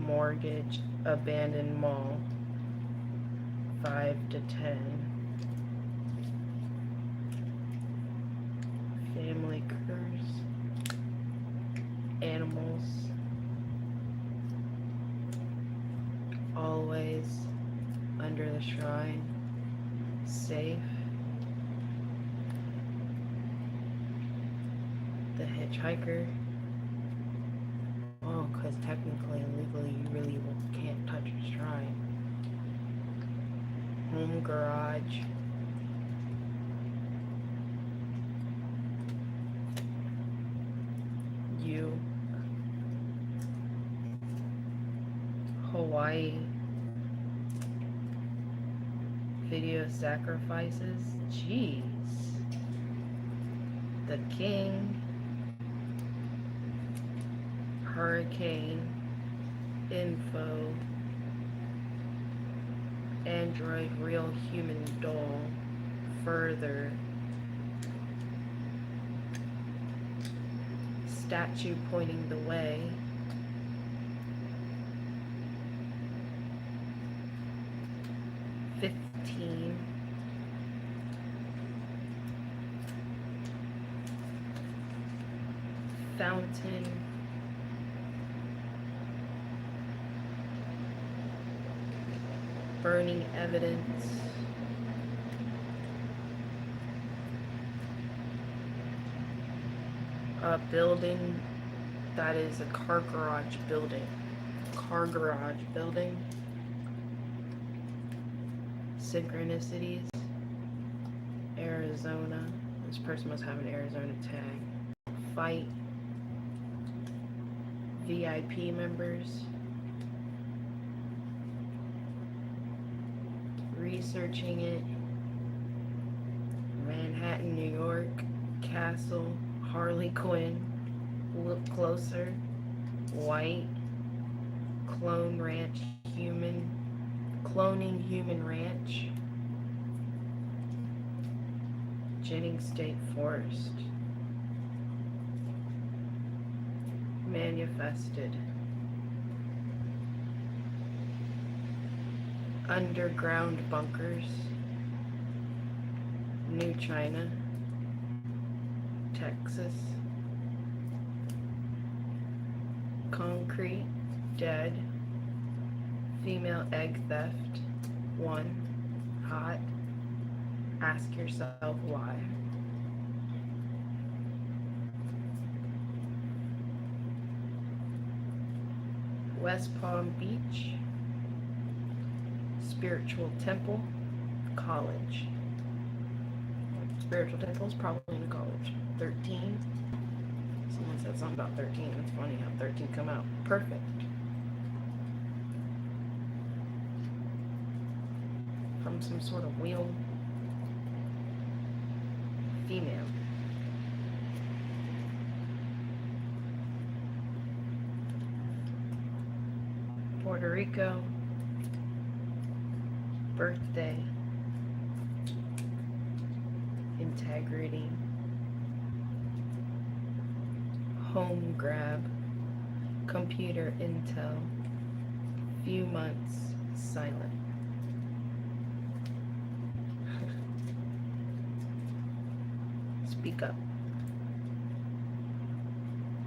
Mortgage. Abandoned mall. 5 to 10. Family curse. Animals. Always. Under the shrine. Safe. The hitchhiker. Oh, because technically and legally you really can't touch a shrine. Home garage. You. Hawaii. Video sacrifices. Jeez. The king. Hurricane. Info. Android real human doll. Further. Statue pointing the way. Fountain. Burning evidence. A building that is a car garage building. Car garage building. Synchronicities. Arizona. This person must have an Arizona tag. Fight. VIP members. Researching it. Manhattan, New York. Castle. Harley Quinn. Look closer. White. Clone Ranch. Human. Cloning Human Ranch. Jennings State Forest. Manifested. Underground bunkers. New China. Texas. Concrete. Dead. Female egg theft. 1. Hot. Ask yourself why. West Palm Beach. Spiritual temple. College. Spiritual temple is probably in a college. 13. Someone said something about 13. It's funny how 13 come out perfect. From some sort of wheel. Female. Puerto Rico. Birthday. Integrity. Home grab. Computer intel. Few months silent. Speak up.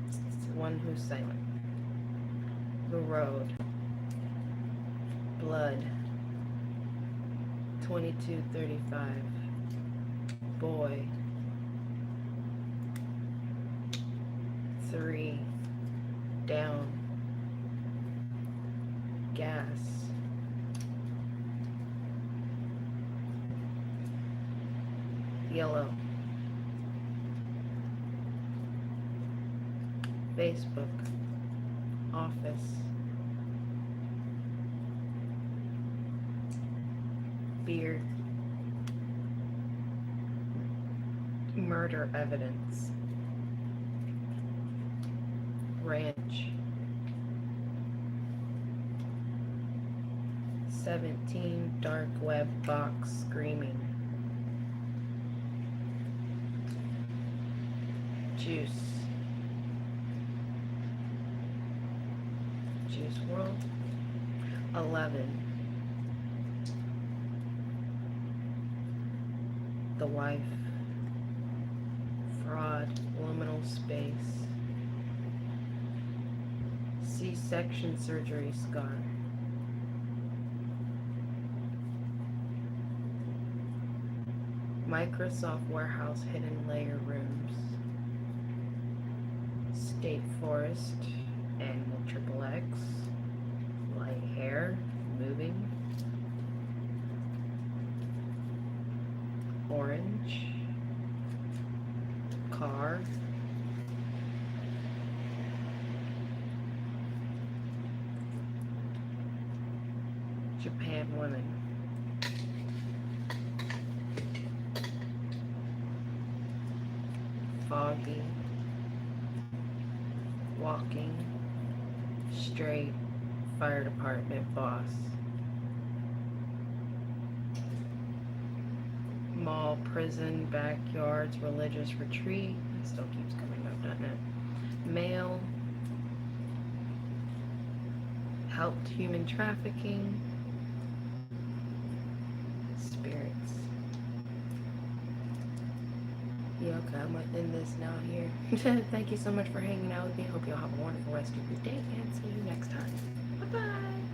It's the one who's silent. The road. Blood. 2235. Boy. 3. Down. Gas. Yellow. Facebook. Office. Beer. Murder evidence. Ranch. 17 dark web box screaming. Juice. Juice World. 11. The wife. Fraud. Liminal space. C-section surgery scar. Microsoft Warehouse hidden layer rooms. State Forest. Animal Triple X. Light hair. Moving. Orange. Car. Japan women. Foggy. Walking. Straight. Fire department boss. Mall, prison, backyards, religious retreat. It still keeps coming up, doesn't it? Male. Helped human trafficking. Spirits. Yeah, okay, I'm gonna end this now here. Thank you so much for hanging out with me. Hope you all have a wonderful rest of your day and see you next time. Bye-bye.